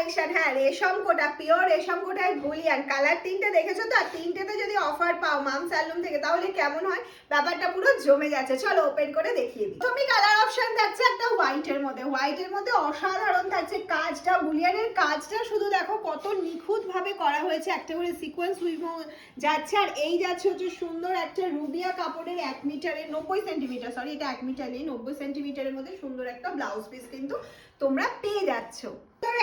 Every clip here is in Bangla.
কালেকশন। হ্যাঁ, রেশম কোটা, পিওর রেশম কোটায় বলিয়ান। কালার তিনটে দেখেছো তো? আর তিনটেতে যদি অফার পাও মামস হ্যান্ডলুম থেকে তাহলে কেমন হয়? ব্যাপারটা পুরো জমে যাচ্ছে। চলো ওপেন করে দেখিয়ে দিই। তুমি কালার অপশন থাকছে একটা হোয়াইটের মধ্যে। হোয়াইটের মধ্যে অসাধারণ থাকছে কাজটা, বুলিয়ানের কাজটা শুধু দেখো কত নিখুঁত ভাবে করা হয়েছে। একটা করে সিকোয়েন্স উইভো যাচ্ছে, আর এই যাচ্ছে হচ্ছে সুন্দর একটা রুবিয়া কাপড়ের 1 মিটারের 90 সেন্টিমিটার, সরি এটা 1 মিটার নেই, 90 সেন্টিমিটারের মধ্যে সুন্দর একটা ব্লাউজ পিস কিন্তু তোমরা পেয়ে যাচ্ছ।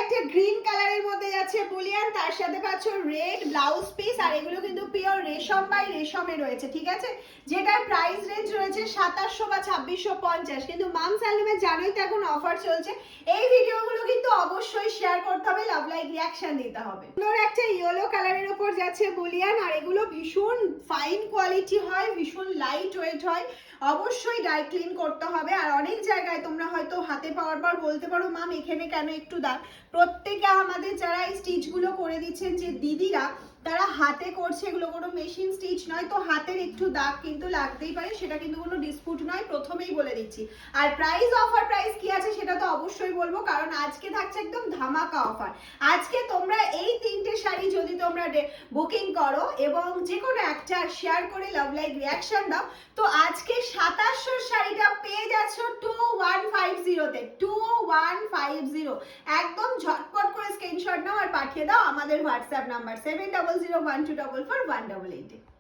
একটা গ্রিন কালারের মধ্যে যাচ্ছে বুলিয়ান, তার সাথে পাচ্ছ রেড ব্লাউজ পিস, আর এগুলো কিন্তু পিওর রেশম বাই রেশমে রয়েছে, ঠিক আছে? যেটার প্রাইস রেঞ্জ রয়েছে 2700 বা 2650, কিন্তু মামস হ্যান্ডলুমে জানোই তো এখন অফার চলছে। এই ভিডিওগুলো কিন্তু অবশ্যই শেয়ার করতে হবে, লাভ লাইক রিয়াকশন দিতে হবে। সুন্দর একটা ইয়েলো কালারের উপর যাচ্ছে বুলিয়ান, আর এগুলো ভীষণ ফাইন কোয়ালিটি হয়, ভীষণ লাইট ওয়েট হয়, অবশ্যই ডাই ক্লিন করতে হবে। আর অনেক জায়গায় তোমরা হয়তো হাতে পাওয়ার পর বলতে পারো মাম এখানে কেন একটু দাগ, প্রত্যেকে আমাদের যারা এই স্টিচগুলো করে দিচ্ছেন যে দিদিরা, তারা হাতে করছে, এগুলো কোনো মেশিন স্টিচ নয়, তো হাতের একটু দাগ কিন্তু লাগতেই পারে, সেটা কিন্তু কোনো ডিসপুট নয়, প্রথমেই বলে দিচ্ছি। আর প্রাইস, অফার প্রাইস কি আছে সেটা তো অবশ্যই বলবো, কারণ আজকে থাকছে একদম ধামাকা অফার। আজকে তোমরা এই তিনটে শাড়ি যদি তোমরা বুকিং করো এবং যে কোনো একটা শেয়ার করে লাভ লাইক রিয়াকশন দাও, তো আজকে 2700 শাড়িটা পেয়ে যাচ্ছ 2150-তে, 2150। একদম ঝটপট করে স্ক্রিনশট নাও আর পাঠিয়ে দাও আমাদের হোয়াটসঅ্যাপ নাম্বার 7001244188 এ।